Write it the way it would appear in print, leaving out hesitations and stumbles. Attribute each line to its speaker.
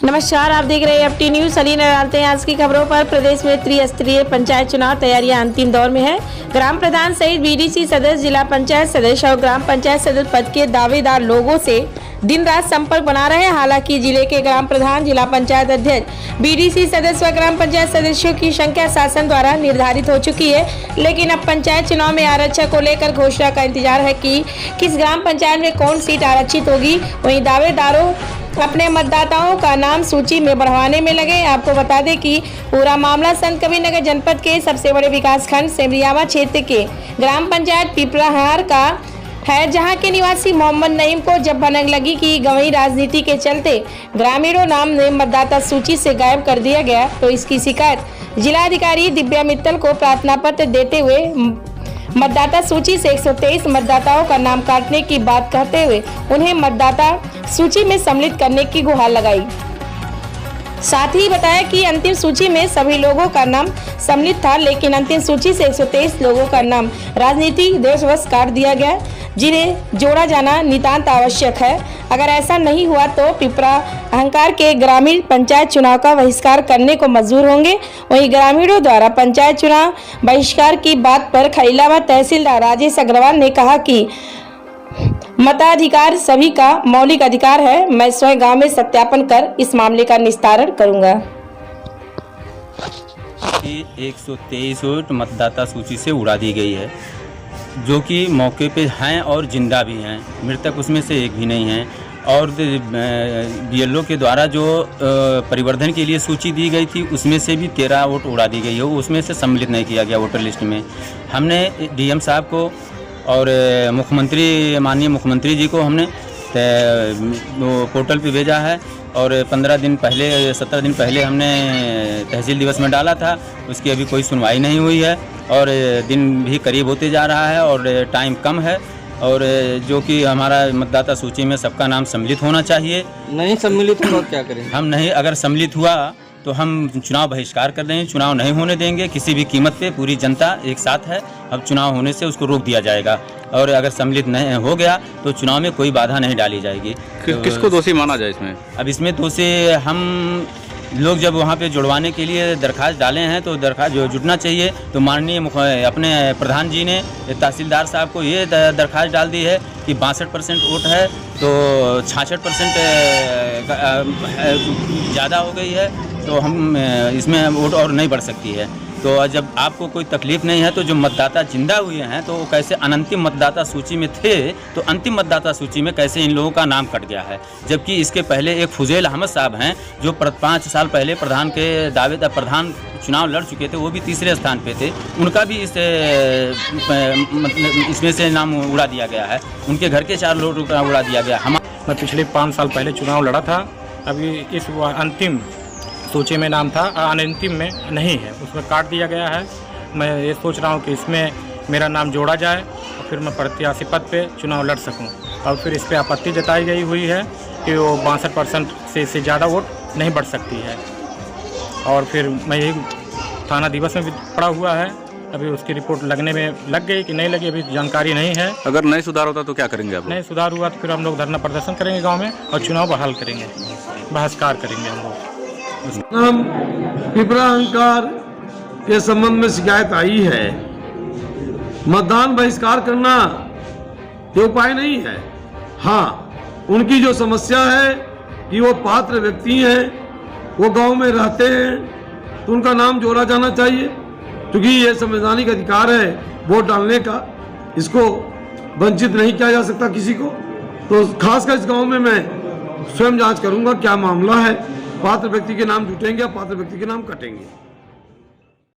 Speaker 1: नमस्कार, आप देख रहे हैं FT न्यूज। चलिए डालते हैं आज की खबरों पर। प्रदेश में त्रिस्तरीय पंचायत चुनाव तैयारियां अंतिम दौर में है। ग्राम प्रधान सहित BDC सदस्य, जिला पंचायत सदस्य और ग्राम पंचायत सदस्य पद के दावेदार लोगों से दिन रात संपर्क बना रहे हैं। हालांकि जिले के ग्राम प्रधान, जिला पंचायत अध्यक्ष, BDC सदस्य व ग्राम पंचायत सदस्यों की संख्या शासन द्वारा निर्धारित हो चुकी है, लेकिन अब पंचायत चुनाव में आरक्षण को लेकर घोषणा का इंतजार है कि किस ग्राम पंचायत में कौन सीट आरक्षित होगी। वहीं दावेदारों अपने मतदाताओं का नाम सूची में बढ़वाने में लगे। आपको बता दें कि पूरा मामला संतकबीरनगर जनपद के सबसे बड़े विकासखंड सेमरियावा क्षेत्र के ग्राम पंचायत पिपराहार का है, जहां के निवासी मोहम्मद नईम को जब भनक लगी कि गंवई राजनीति के चलते ग्रामीणों नाम ने मतदाता सूची से गायब कर दिया गया, तो इसकी शिकायत जिलाधिकारी दिव्या मित्तल को प्रार्थना पत्र देते हुए मतदाता सूची से 123 मतदाताओं का नाम काटने की बात कहते हुए उन्हें मतदाता सूची में सम्मिलित करने की गुहार लगाई। साथ ही बताया कि अंतिम सूची में सभी लोगों का नाम सम्मिलित था, लेकिन अंतिम सूची से 123 लोगों का नाम राजनीतिक दोषवश काट दिया गया, जिन्हें जोड़ा जाना नितांत आवश्यक है। अगर ऐसा नहीं हुआ तो पिपरा अहंकार के ग्रामीण पंचायत चुनाव का बहिष्कार करने को मजबूर होंगे। वहीं ग्रामीणों द्वारा पंचायत चुनाव बहिष्कार की बात पर खैलाबाद तहसीलदार राजेश अग्रवाल ने कहा कि मताधिकार सभी का मौलिक अधिकार है। मैं स्वयं गांव में सत्यापन कर इस मामले का निस्तारण करूंगा।
Speaker 2: 123 वोट मतदाता सूची से उड़ा दी गई है, जो कि मौके पे हैं और जिंदा भी हैं। मृतक उसमें से एक भी नहीं है। और BLO के द्वारा जो परिवर्धन के लिए सूची दी गई थी, उसमें से भी 13 वोट उड़ा दी गई है, उसमें से सम्मिलित नहीं किया गया वोटर लिस्ट में। हमने DM साहब को और माननीय मुख्यमंत्री जी को हमने पोर्टल पे भेजा है, और 17 दिन पहले हमने तहसील दिवस में डाला था। उसकी अभी कोई सुनवाई नहीं हुई है, और दिन भी करीब होते जा रहा है और टाइम कम है, और जो कि हमारा मतदाता सूची में सबका नाम सम्मिलित होना चाहिए।
Speaker 3: नहीं सम्मिलित हुआ क्या करें?
Speaker 2: हम नहीं, अगर सम्मिलित हुआ तो हम चुनाव बहिष्कार कर देंगे, चुनाव नहीं होने देंगे किसी भी कीमत पे। पूरी जनता एक साथ है, अब चुनाव होने से उसको रोक दिया जाएगा, और अगर सम्मिलित नहीं हो गया तो चुनाव में कोई बाधा नहीं डाली जाएगी।
Speaker 3: किसको दोषी माना जाए इसमें? अब
Speaker 2: इसमें दोषी हम लोग जब वहाँ पे जुड़वाने के लिए दरख्वास्त डाले हैं, तो दरख्वास्त जो जुटना चाहिए, तो माननीय अपने प्रधान जी ने तहसीलदार साहब को ये दरख्वास्त डाल दी है कि 62% वोट है, तो 66% ज़्यादा हो गई है, तो हम इसमें वोट और नहीं बढ़ सकती है। तो जब आपको कोई तकलीफ नहीं है, तो जो मतदाता जिंदा हुए हैं तो वो कैसे अनंतिम मतदाता सूची में थे, तो अंतिम मतदाता सूची में कैसे इन लोगों का नाम कट गया है। जबकि इसके पहले एक फुजैल अहमद साहब हैं, जो 5 साल पहले प्रधान के दावेदार प्रधान चुनाव लड़ चुके थे, वो भी तीसरे स्थान पे थे। उनका भी इसमें से नाम उड़ा दिया गया है, उनके घर के 4 लोग उड़ा दिया गया।
Speaker 4: मैं पिछले 5 साल पहले चुनाव लड़ा था, अभी इस अंतिम सूची में नाम था, अनंतिम में नहीं है, उसमें काट दिया गया है। मैं ये सोच रहा हूँ कि इसमें मेरा नाम जोड़ा जाए और फिर मैं प्रत्याशी पद पे चुनाव लड़ सकूँ। और फिर इस पर आपत्ति जताई गई हुई है कि वो 62% से ज़्यादा वोट नहीं बढ़ सकती है। और फिर मैं यही थाना दिवस में भी पड़ा हुआ है, अभी उसकी रिपोर्ट लगने में लग गई कि नहीं लगी, अभी जानकारी नहीं है।
Speaker 3: अगर नहीं सुधार होता तो क्या करेंगे आप?
Speaker 4: नहीं सुधार हुआ तो फिर हम लोग धरना प्रदर्शन करेंगे गाँव में, और चुनाव बहाल करेंगे, बहिष्कार करेंगे हम लोग।
Speaker 5: हम पिपरा अहंकार के संबंध में शिकायत आई है। मतदान बहिष्कार करना ये उपाय नहीं है। हाँ, उनकी जो समस्या है कि वो पात्र व्यक्ति हैं, वो गांव में रहते हैं, तो उनका नाम जोड़ा जाना चाहिए, क्योंकि ये संवैधानिक अधिकार है वोट डालने का। इसको वंचित नहीं किया जा सकता किसी को। तो खासकर इस गाँव में मैं स्वयं जाँच करूँगा क्या मामला है। पात्र व्यक्ति के नाम जुटेंगे, पात्र व्यक्ति के नाम कटेंगे।